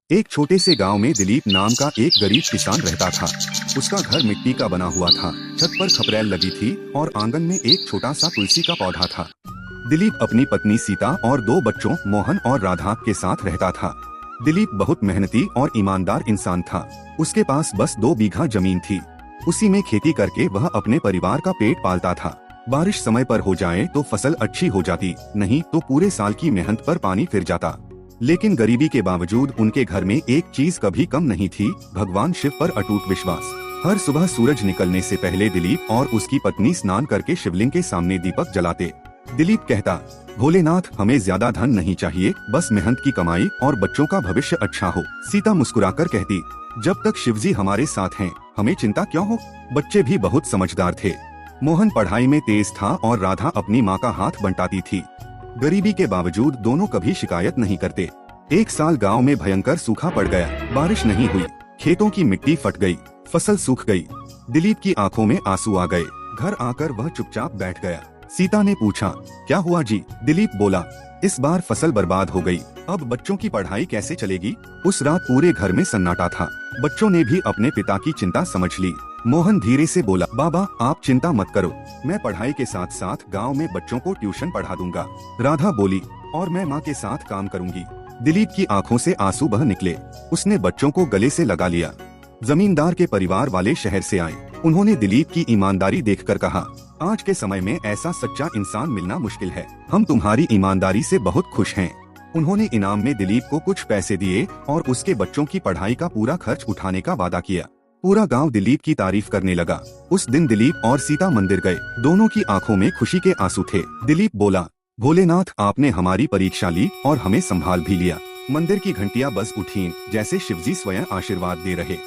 एक छोटे से गांव में दिलीप नाम का एक गरीब किसान रहता था। उसका घर मिट्टी का बना हुआ था, छत पर खपरैल लगी थी और आंगन में एक छोटा सा तुलसी का पौधा था। दिलीप अपनी पत्नी सीता और दो बच्चों मोहन और राधा के साथ रहता था। दिलीप बहुत मेहनती और ईमानदार इंसान था। उसके पास बस 2 बीघा जमीन थी। उसी में खेती करके वह अपने परिवार का पेट पालता था। बारिश समय पर हो जाए तो फसल अच्छी हो जाती, नहीं तो पूरे साल की मेहनत पर पानी फिर जाता। लेकिन गरीबी के बावजूद उनके घर में एक चीज कभी कम नहीं थी, भगवान शिव पर अटूट विश्वास। हर सुबह सूरज निकलने से पहले दिलीप और उसकी पत्नी स्नान करके शिवलिंग के सामने दीपक जलाते। दिलीप कहता, भोलेनाथ हमें ज्यादा धन नहीं चाहिए, बस मेहनत की कमाई और बच्चों का भविष्य अच्छा हो। सीता मुस्कुराकर कहती, जब तक शिवजी हमारे साथ हैं, हमें चिंता क्यों हो। बच्चे भी बहुत समझदार थे। मोहन पढ़ाई में तेज था और राधा अपनी माँ का हाथ बंटाती थी। गरीबी के बावजूद दोनों कभी शिकायत नहीं करते। एक साल गांव में भयंकर सूखा पड़ गया। बारिश नहीं हुई, खेतों की मिट्टी फट गई, फसल सूख गई। दिलीप की आंखों में आंसू आ गए। घर आकर वह चुपचाप बैठ गया। सीता ने पूछा, क्या हुआ जी? दिलीप बोला, इस बार फसल बर्बाद हो गई, अब बच्चों की पढ़ाई कैसे चलेगी। उस रात पूरे घर में सन्नाटा था। बच्चों ने भी अपने पिता की चिंता समझ ली। मोहन धीरे से बोला, बाबा आप चिंता मत करो, मैं पढ़ाई के साथ साथ गांव में बच्चों को ट्यूशन पढ़ा दूंगा। राधा बोली, और मैं माँ के साथ काम करूंगी। दिलीप की आंखों से आंसू बह निकले। उसने बच्चों को गले से लगा लिया। जमींदार के परिवार वाले शहर से आए। उन्होंने दिलीप की ईमानदारी देखकर कहा, आज के समय में ऐसा सच्चा इंसान मिलना मुश्किल है, हम तुम्हारी ईमानदारी से बहुत खुश हैं। उन्होंने इनाम में दिलीप को कुछ पैसे दिए और उसके बच्चों की पढ़ाई का पूरा खर्च उठाने का वादा किया। पूरा गांव दिलीप की तारीफ करने लगा। उस दिन दिलीप और सीता मंदिर गए। दोनों की आंखों में खुशी के आंसू थे। दिलीप बोला, भोलेनाथ आपने हमारी परीक्षा ली और हमें संभाल भी लिया। मंदिर की घंटियां बज उठीं, जैसे शिवजी स्वयं आशीर्वाद दे रहे।